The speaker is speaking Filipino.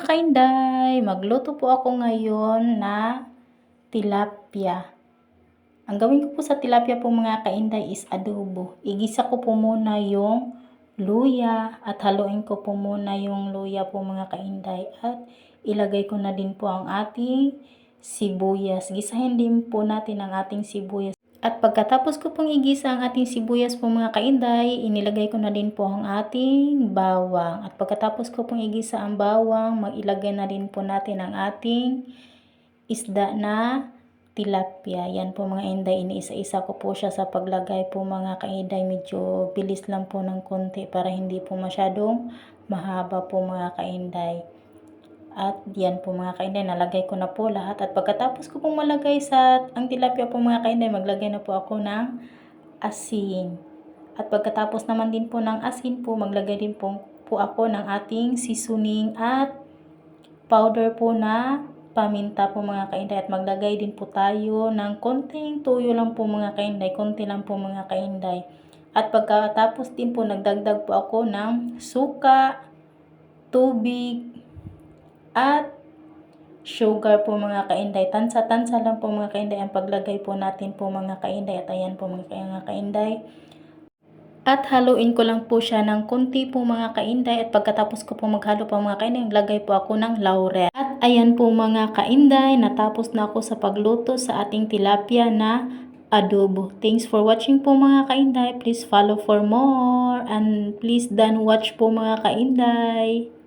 kainday, magluto po ako ngayon na tilapia. Ang gawin ko po sa tilapia po mga kainday is adobo. Igisa ko po muna yung luya at haluin ko po muna yung luya po mga kainday at ilagay ko na din po ang ating sibuyas. Gisahin din po natin ang ating sibuyas. At pagkatapos ko pong igisa ang ating sibuyas po mga kainday, inilagay ko na din po ang ating bawang. At pagkatapos ko pong igisa ang bawang, mailagay na din po natin ang ating isda na tilapia. Yan po mga inday, iniisa-isa ko po siya sa paglagay po mga kainday. Medyo bilis lang po ng konti para hindi po masyadong mahaba po mga kainday. At yan po mga kainday, nalagay ko na po lahat. At pagkatapos ko pong malagay sa ang tilapia po mga kainday, maglagay na po ako ng asin. At pagkatapos naman din po ng asin po, maglagay din po ako ng ating seasoning at powder po na paminta po mga kainday. At maglagay din po tayo ng konting tuyo lang po mga kainday, konti lang po mga kainday. At pagkatapos din po, nagdagdag po ako ng suka, tubig, at sugar po mga kainday. Tansa-tansa lang po mga kainday ang paglagay po natin po mga kainday. At ayan po mga kainday. At haluin ko lang po siya ng konti po mga kainday. At pagkatapos ko po maghalo po mga kainday, naglagay po ako ng laurel. At ayan po mga kainday, natapos na ako sa pagluto sa ating tilapia na adobo. Thanks for watching po mga kainday. Please follow for more. And please watch po mga kainday.